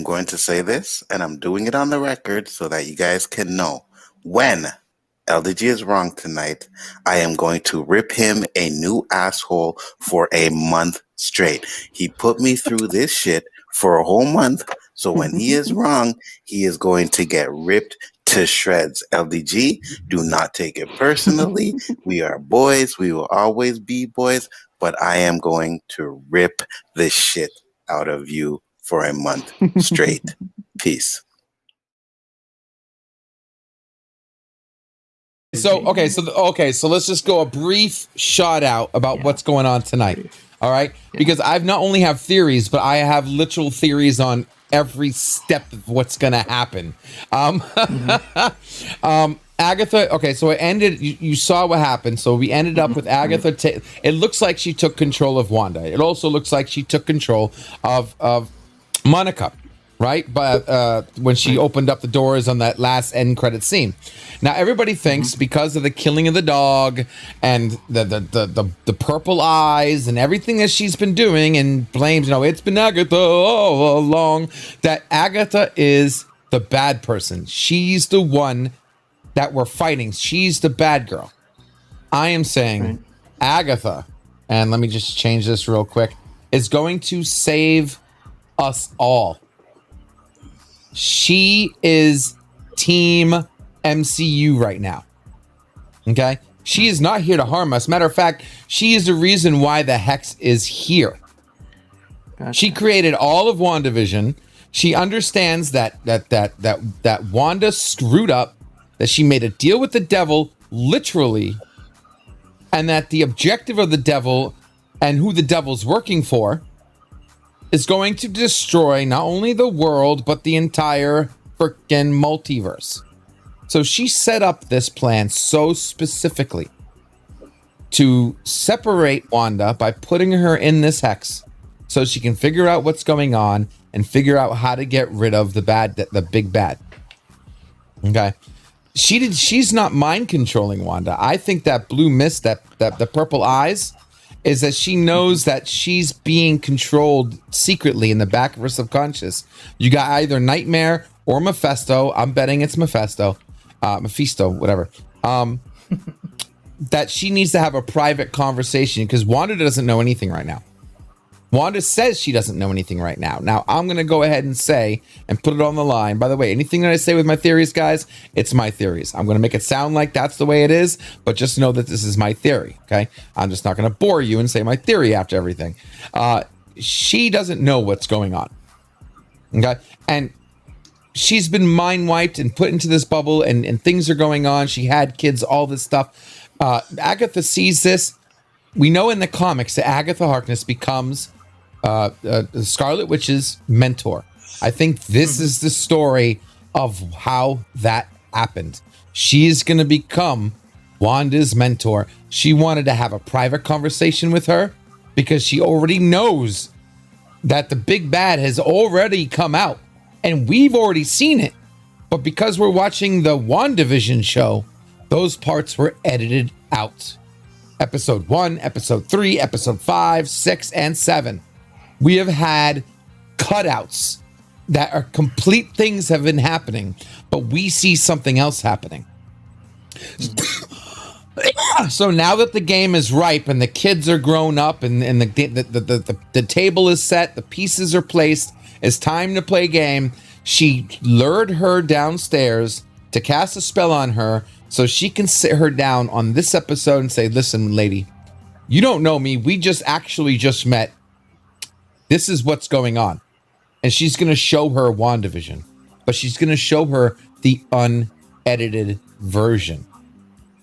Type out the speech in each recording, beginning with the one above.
going to say this, and I'm doing it on the record so that you guys can know. When LDG is wrong tonight, I am going to rip him a new asshole for a month straight. He put me through this shit for a whole month, so when he is wrong, he is going to get ripped to shreds. LDG, do not take it personally. We are boys. We will always be boys, but I am going to rip this shit out of you for a month straight. Peace. So let's just go a brief shout out about what's going on tonight. All right, because I've not only have theories, but I have literal theories on every step of what's going to happen. Agatha. Okay, so it ended. You saw what happened. So we ended up with Agatha. It looks like she took control of Wanda. It also looks like she took control of Monica. Right, but when she opened up the doors on that last end credit scene, now everybody thinks because of the killing of the dog and the purple eyes and everything that she's been doing and blames, it's been Agatha all along, that Agatha is the bad person. She's the one that we're fighting. She's the bad girl. I am saying Agatha, and let me just change this real quick, is going to save us all. She is Team MCU right now. Okay? She is not here to harm us. Matter of fact, she is the reason why the Hex is here. Gotcha. She created all of WandaVision. She understands that Wanda screwed up, that she made a deal with the devil, literally, and that the objective of the devil and who the devil's working for is going to destroy not only the world, but the entire freaking multiverse. So she set up this plan so specifically to separate Wanda by putting her in this hex so she can figure out what's going on and figure out how to get rid of the big bad. Okay. She's not mind controlling Wanda. I think that blue mist, that the purple eyes, is that she knows that she's being controlled secretly in the back of her subconscious. You got either Nightmare or Mephisto. I'm betting it's Mephisto, whatever. That she needs to have a private conversation because Wanda doesn't know anything right now. Wanda says she doesn't know anything right now. Now, I'm going to go ahead and say and put it on the line. By the way, anything that I say with my theories, guys, it's my theories. I'm going to make it sound like that's the way it is, but just know that this is my theory, okay? I'm just not going to bore you and say my theory after everything. She doesn't know what's going on, okay? And she's been mind wiped and put into this bubble, and things are going on. She had kids, all this stuff. Agatha sees this. We know in the comics that Agatha Harkness becomes Scarlet Witch's mentor. I think this is the story of how that happened. She is going to become Wanda's mentor. She wanted to have a private conversation with her because she already knows that the big bad has already come out and we've already seen it. But because we're watching the WandaVision show, those parts were edited out. Episode 1, Episode 3, Episode 5, 6, and 7. We have had cutouts that are complete things have been happening, but we see something else happening. So now that the game is ripe and the kids are grown up and the table is set, the pieces are placed, it's time to play game. She lured her downstairs to cast a spell on her so she can sit her down on this episode and say, listen, lady, you don't know me. We just met. This is what's going on. And she's going to show her WandaVision, but she's going to show her the unedited version.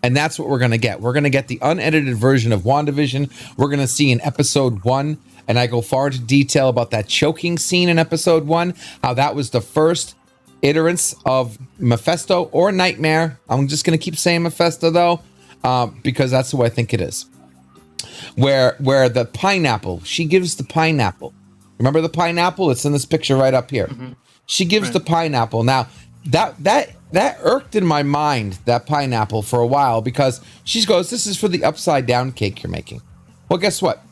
And that's what we're going to get. We're going to get the unedited version of WandaVision. We're going to see in episode 1, and I go far into detail about that choking scene in episode 1, how that was the first iterance of Mephisto or Nightmare. I'm just going to keep saying Mephisto, though, because that's who I think it is. Where the pineapple, she gives the pineapple. Remember the pineapple? It's in this picture right up here. Mm-hmm. She gives the pineapple. Now, that irked in my mind, that pineapple, for a while, because she goes, this is for the upside down cake you're making. Well, guess what?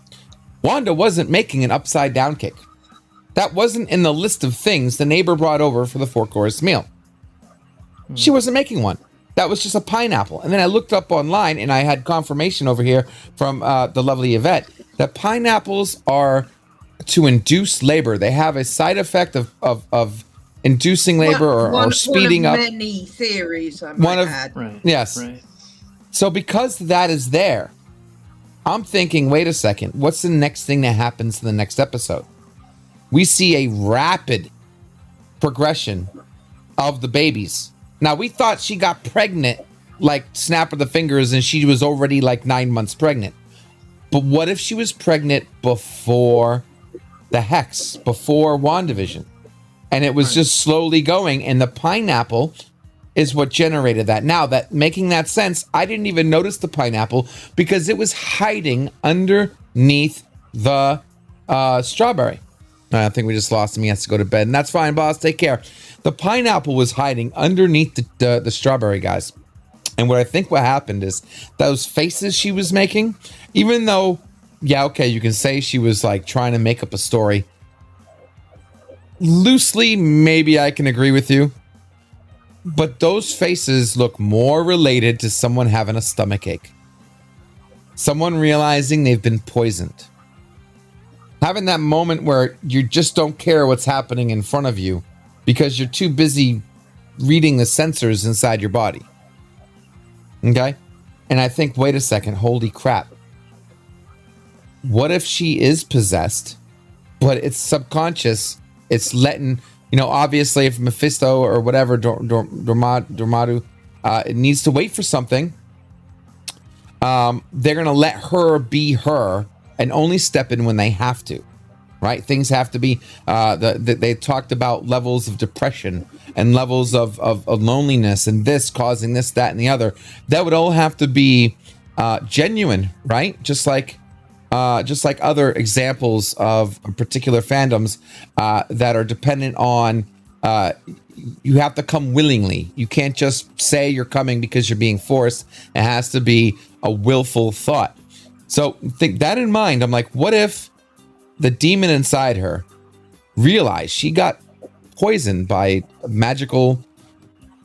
Wanda wasn't making an upside down cake. That wasn't in the list of things the neighbor brought over for the 4-course meal. She wasn't making one. That was just a pineapple. And then I looked up online, and I had confirmation over here from the lovely Yvette that pineapples are to induce labor. They have a side effect of inducing labor or speeding up. One of many theories, I One might of add. Right. Yes. Right. So because that is there, I'm thinking, wait a second, what's the next thing that happens in the next episode? We see a rapid progression of the babies. Now, we thought she got pregnant like snap of the fingers and she was already like 9 months pregnant. But what if she was pregnant before the Hex, before WandaVision? And it was just slowly going, and the pineapple is what generated that. Now, that making that sense, I didn't even notice the pineapple because it was hiding underneath the strawberry. I think we just lost him. He has to go to bed, and that's fine, boss. Take care. The pineapple was hiding underneath the strawberry, guys. And what I think what happened is those faces she was making, even though, yeah, okay, you can say she was like trying to make up a story. Loosely, maybe I can agree with you. But those faces look more related to someone having a stomach ache. Someone realizing they've been poisoned. Having that moment where you just don't care what's happening in front of you because you're too busy reading the sensors inside your body. Okay? And I think, wait a second, holy crap. What if she is possessed, but it's subconscious? It's letting, obviously if Mephisto or whatever, Dormammu, it needs to wait for something. They're going to let her be her and only step in when they have to, right? Things have to be, they talked about levels of depression and levels of loneliness and this causing this, that, and the other. That would all have to be genuine, right? Just like other examples of particular fandoms that are dependent on, you have to come willingly. You can't just say you're coming because you're being forced. It has to be a willful thought. So think that in mind. I'm like, what if the demon inside her realized she got poisoned by magical,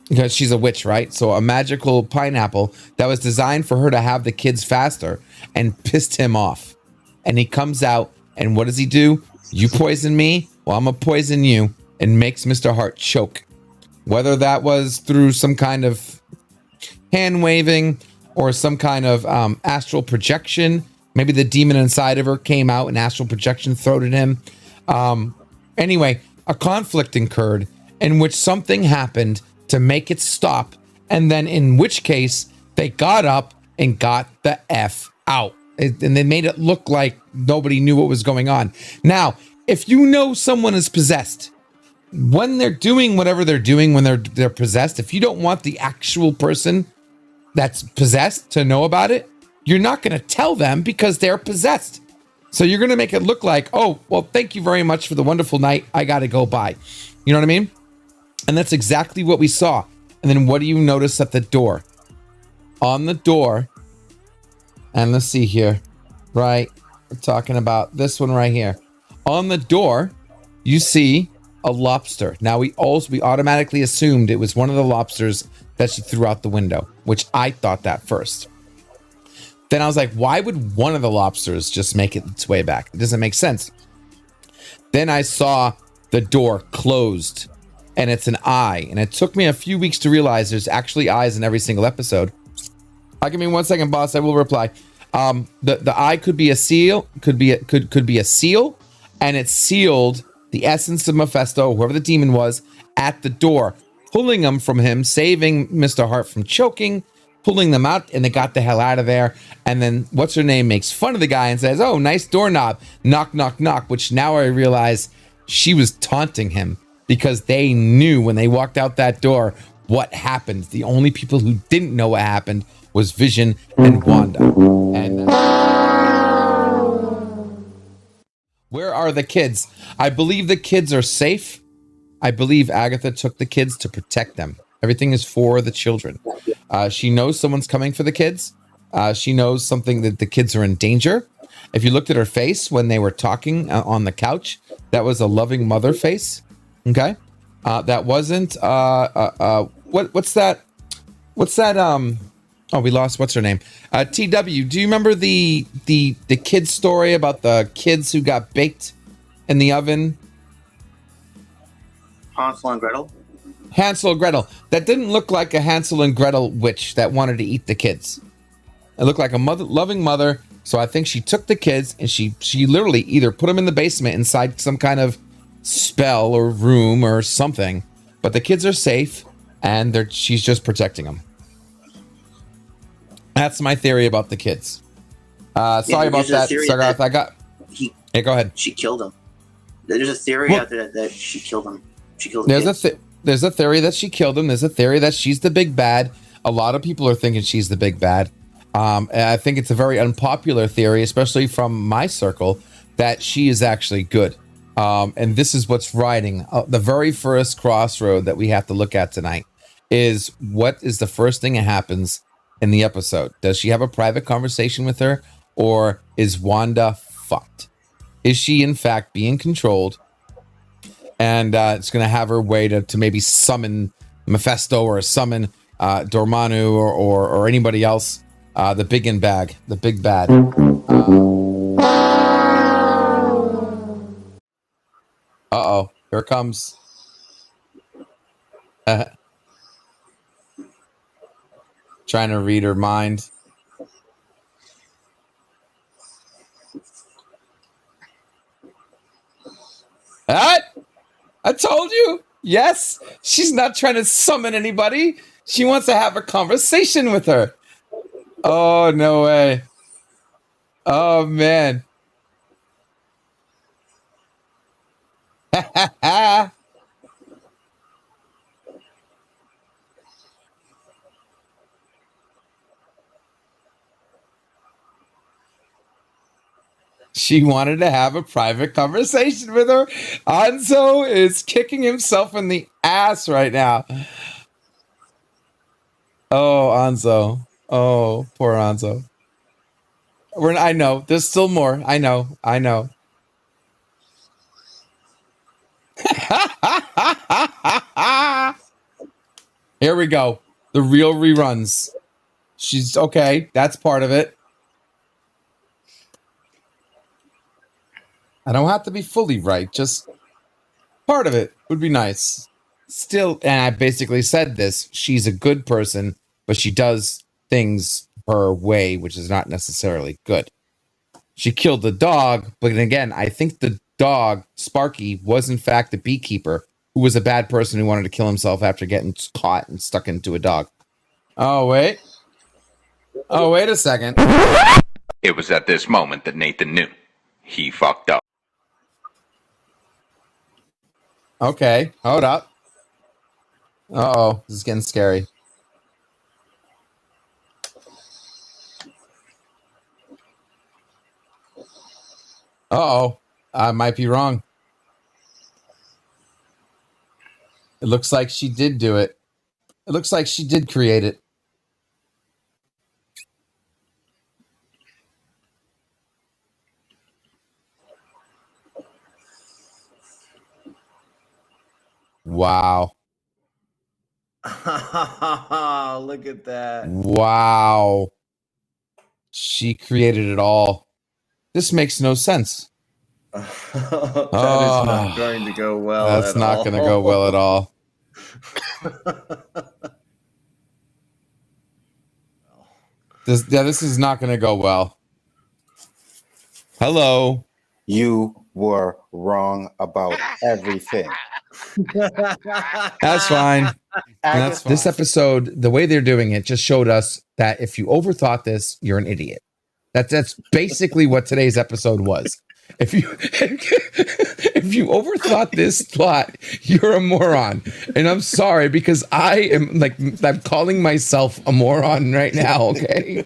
because she's a witch, right? So a magical pineapple that was designed for her to have the kids faster and pissed him off. And he comes out, and what does he do? You poison me, well, I'm gonna poison you, and makes Mr. Hart choke. Whether that was through some kind of hand waving or some kind of astral projection. Maybe the demon inside of her came out and astral projection throated him. Anyway, a conflict occurred in which something happened to make it stop, and then in which case they got up and got the F out. And they made it look like nobody knew what was going on. Now, if you know someone is possessed, when they're doing whatever they're doing, when they're possessed, if you don't want the actual person that's possessed to know about it, you're not going to tell them because they're possessed. So you're going to make it look like, oh, well, thank you very much for the wonderful night. I got to go by. You know what I mean? And that's exactly what we saw. And then what do you notice at the door? On the door, and let's see here, right? We're talking about this one right here. On the door, you see a lobster. Now, we automatically assumed it was one of the lobsters that she threw out the window, which I thought that first. Then I was like, why would one of the lobsters just make it its way back? It doesn't make sense. Then I saw the door closed, and it's an eye. And it took me a few weeks to realize there's actually eyes in every single episode. Give me 1 second, boss. I will reply. The eye could be a seal, could be a seal, and it sealed the essence of Mephisto, whoever the demon was, at the door, pulling them from him, saving Mr. Hart from choking, pulling them out, and they got the hell out of there. And then what's her name makes fun of the guy and says, "Oh, nice doorknob, knock, knock, knock," which now I realize she was taunting him because they knew when they walked out that door what happened. The only people who didn't know what happened was Vision and Wanda. And where are the kids? I believe the kids are safe. I believe Agatha took the kids to protect them. Everything is for the children. She knows someone's coming for the kids. She knows something that the kids are in danger. If you looked at her face when they were talking on the couch, That was a loving mother face. Okay. That wasn't what's that? What's that? Oh, we lost. What's her name? TW. Do you remember the kid story about the kids who got baked in the oven? Hansel and Gretel. Hansel and Gretel. That didn't look like a Hansel and Gretel witch that wanted to eat the kids. It looked like a loving mother. So I think she took the kids and she literally either put them in the basement inside some kind of spell or room or something. But the kids are safe and she's just protecting them. That's my theory about the kids. Sorry about that, Sargath. Yeah, go ahead. She killed him. There's a theory out there that she killed him. She killed him. There's a theory that she killed him. There's a theory that she's the big bad. A lot of people are thinking she's the big bad. And I think it's a very unpopular theory, especially from my circle, that she is actually good. And this is what's riding. The very first crossroad that we have to look at tonight is what is the first thing that happens in the episode. Does she have a private conversation with her, or is Wanda fucked? Is she, in fact, being controlled? And it's going to have her way to maybe summon Mephisto or summon Dormammu or anybody else. The big and bag, the big bad. Uh-oh, here it comes. Trying to read her mind. I told you. Yes, she's not trying to summon anybody. She wants to have a conversation with her. Oh, no way. Oh, man. She wanted to have a private conversation with her. Anzo is kicking himself in the ass right now. Oh, Anzo. Oh, poor Anzo. I know. There's still more. I know. Here we go. The real reruns. She's okay. That's part of it. I don't have to be fully right. Just part of it would be nice. Still, and I basically said this, she's a good person, but she does things her way, which is not necessarily good. She killed the dog, but again, I think the dog, Sparky, was in fact the beekeeper who was a bad person who wanted to kill himself after getting caught and stuck into a dog. Oh, wait. Oh, wait a second. It was at this moment that Nathan knew. He fucked up. Okay, hold up. Uh-oh, this is getting scary. Uh-oh, I might be wrong. It looks like she did do it. It looks like she did create it. Wow. Look at that. Wow. She created it all. This makes no sense. That is not going to go well. That's not going to go well at all. This is not going to go well. Hello. You were wrong about everything. That's fine. This episode, the way they're doing it, just showed us that if you overthought this, you're an idiot. That's basically what today's episode was. If you overthought this plot, you're a moron. And I'm sorry, because I'm calling myself a moron right now, okay?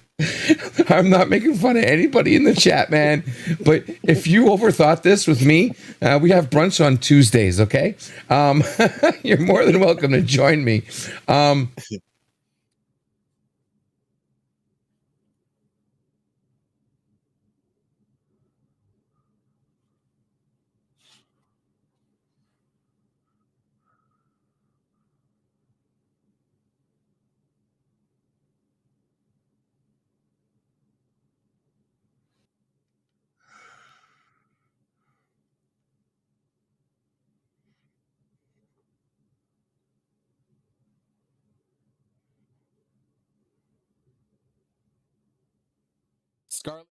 I'm not making fun of anybody in the chat, man. But if you overthought this with me, we have brunch on Tuesdays, okay? You're more than welcome to join me. Scarlet.